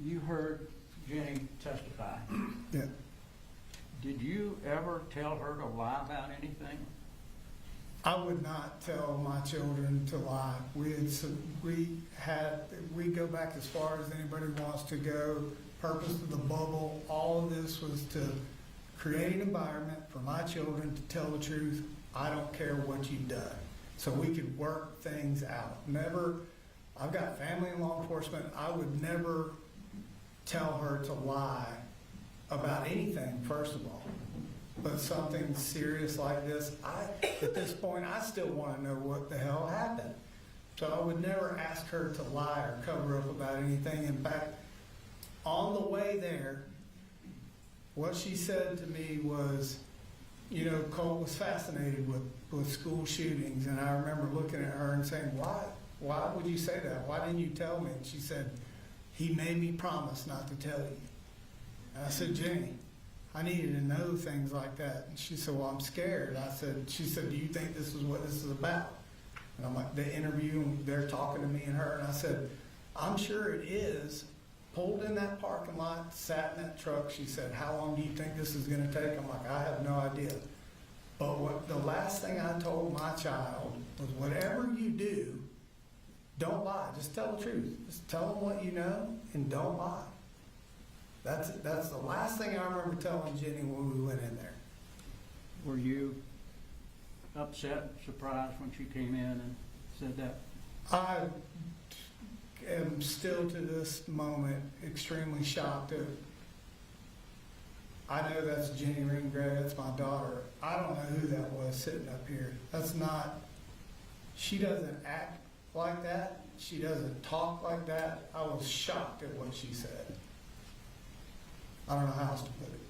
You heard Jenny testify. Yeah. Did you ever tell her to lie about anything? I would not tell my children to lie. We go back as far as anybody wants to go. Purpose of the bubble, all of this was to create an environment for my children to tell the truth. I don't care what you've done. So we could work things out. Never, I've got family in law enforcement. I would never tell her to lie about anything, first of all. But something serious like this, at this point, I still want to know what the hell happened. So I would never ask her to lie or cover up about anything. In fact, on the way there, what she said to me was, you know, Colt was fascinated with school shootings. And I remember looking at her and saying, why would you say that? Why didn't you tell me? And she said, he made me promise not to tell you. And I said, Jenny, I needed to know things like that. And she said, well, I'm scared. She said, do you think this is what this is about? And I'm like, the interview, and they're talking to me and her. And I said, I'm sure it is. Pulled in that parking lot, sat in that truck. She said, how long do you think this is going to take? I'm like, I have no idea. But the last thing I told my child was, whatever you do, don't lie. Just tell the truth. Just tell them what you know and don't lie. That's the last thing I remember telling Jenny when we went in there. Were you upset, surprised when she came in and said that? I am still to this moment extremely shocked. I know that's Jenny Gray, that's my daughter. I don't know who that was sitting up here. That's not, she doesn't act like that. She doesn't talk like that. I was shocked at what she said. I don't know how else to put it.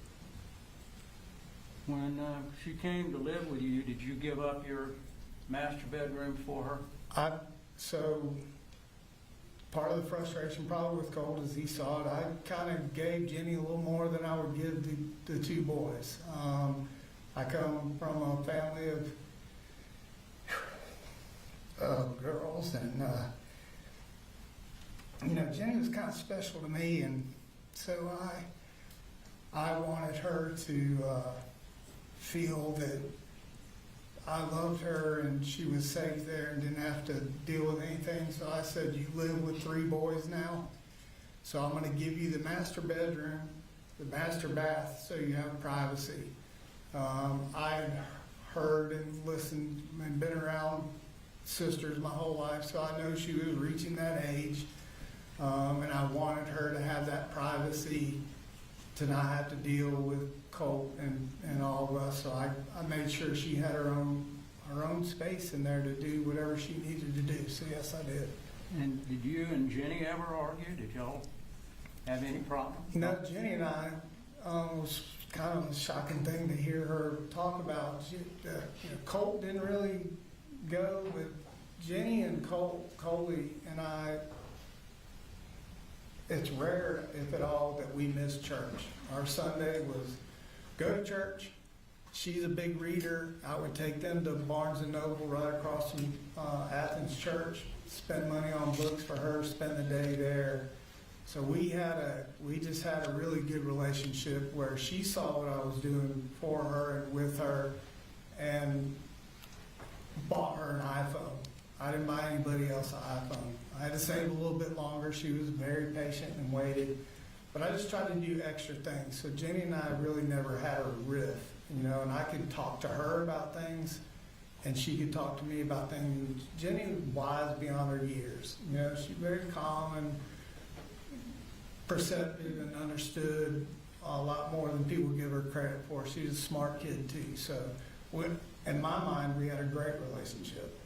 When she came to live with you, did you give up your master bedroom for her? So part of the frustration probably with Colt is he saw it. I kind of gave Jenny a little more than I would give the two boys. I come from a family of girls, and you know, Jenny was kind of special to me, and so I wanted her to feel that I loved her and she was safe there and didn't have to deal with anything. So I said, you live with 3 boys now, so I'm going to give you the master bedroom, the master bath, so you have privacy. I had heard and listened and been around sisters my whole life, so I know she was reaching that age, and I wanted her to have that privacy, to not have to deal with Colt and all of us. So I made sure she had her own space in there to do whatever she needed to do. So yes, I did. And did you and Jenny ever argue? Did y'all have any problems? No, Jenny and I, was kind of a shocking thing to hear her talk about. Colt didn't really go with Jenny and Coley and I. It's rare, if at all, that we miss church. Our Sunday was go to church. She's a big reader. I would take them to Barnes & Noble right across from Athens Church, spend money on books for her, spend the day there. So we just had a really good relationship where she saw what I was doing for her and with her, and bought her an iPhone. I didn't buy anybody else an iPhone. I had to save a little bit longer. She was very patient and waited. But I just tried to do extra things. So Jenny and I really never had a riff, you know, and I could talk to her about things and she could talk to me about things. Jenny was wise beyond her years. You know, she's very calm and perceptive and understood a lot more than people give her credit for. She's a smart kid too. So in my mind, we had a great relationship.